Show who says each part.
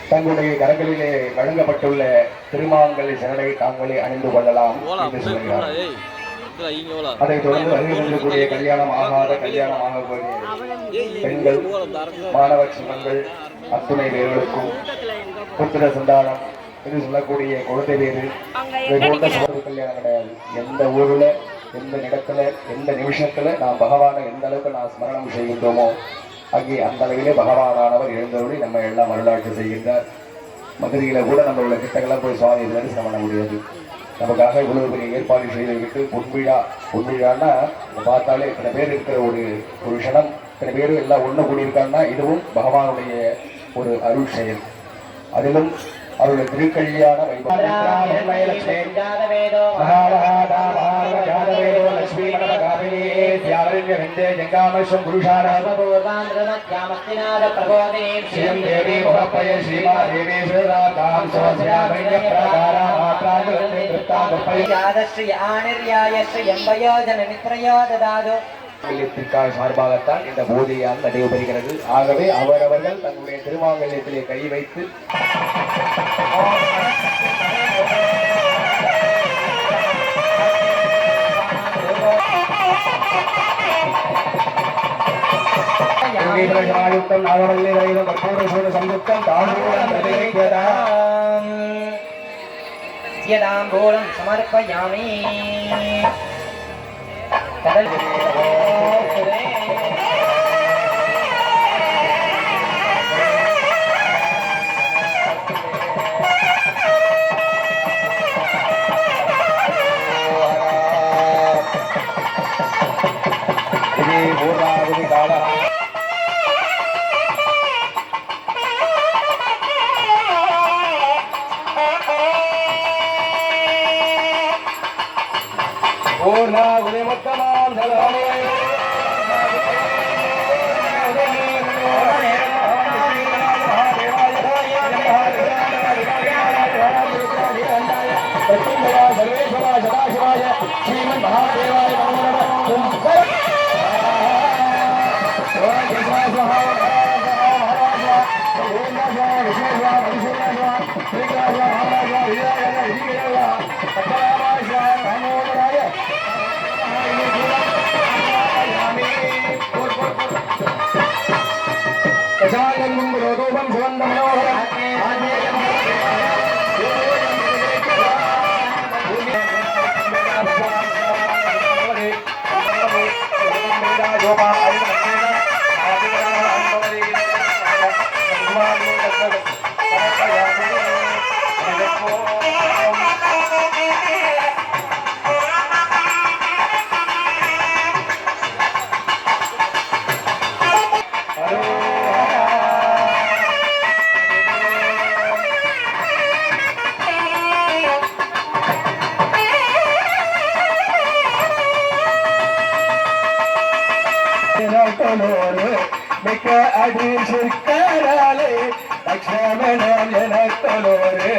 Speaker 1: தங்களுடைய கரங்களிலே வழங்கப்பட்டுள்ள திருமாங்கலை சரடை தாங்களே அணிந்து கொள்ளலாம் என்று சொல்கிறார். அதைத் தொடர்ந்து வருகின்றக்கூடிய கல்யாணம் ஆகாத கல்யாணம் ஆகக்கூடிய பெண்கள் மாணவ சின்னங்கள் அத்துணை பேர்களுக்கும் புத்திர சந்தானம் என்று சொல்லக்கூடிய குழந்தை பேரு இதை போன்ற சுமதி கல்யாணம் கிடையாது. எந்த ஊர்ல எந்த இடத்துல எந்த நிமிஷத்துல நாம் பகவானை எந்த அளவுக்கு நாம் ஸ்மரணம் செய்கின்றோமோ அங்கே அந்த அளவிலே பகவானானவர் எழுந்தவரை நம்ம எல்லாம் வரலாற்று செய்கின்றார். மதுரையில கூட நம்மளோட கிட்டக்கெல்லாம் போய் சுவாமி தரிசனம் பண்ண முடியாது. நமக்காக இவ்வளவு பெரிய ஏற்பாடு செய்துவிட்டு பொன்விழான்னா பார்த்தாலே இத்தனை பேர் இருக்கிற ஒரு க்ஷணம், இத்தனை பேரும் எல்லாம் ஒன்று கூடியிருக்காங்கன்னா இதுவும் பகவானுடைய ஒரு அருள் செயல். அதிலும் அவருடைய திருக்கல்யாண சார்பாகத்தான் இந்த பூஜையால் நடைபெறுகிறது. ஆகவே அவரவர்கள் தன்னுடைய திருமாங்கல்யத்திலே கை வைத்து
Speaker 2: தாம்பூலம் சமர்ப்பயாமி.
Speaker 1: श्रीमन महादेवाय மிக்க அடி சிற்கராலே லட்சுமணன் எனக்கலோரு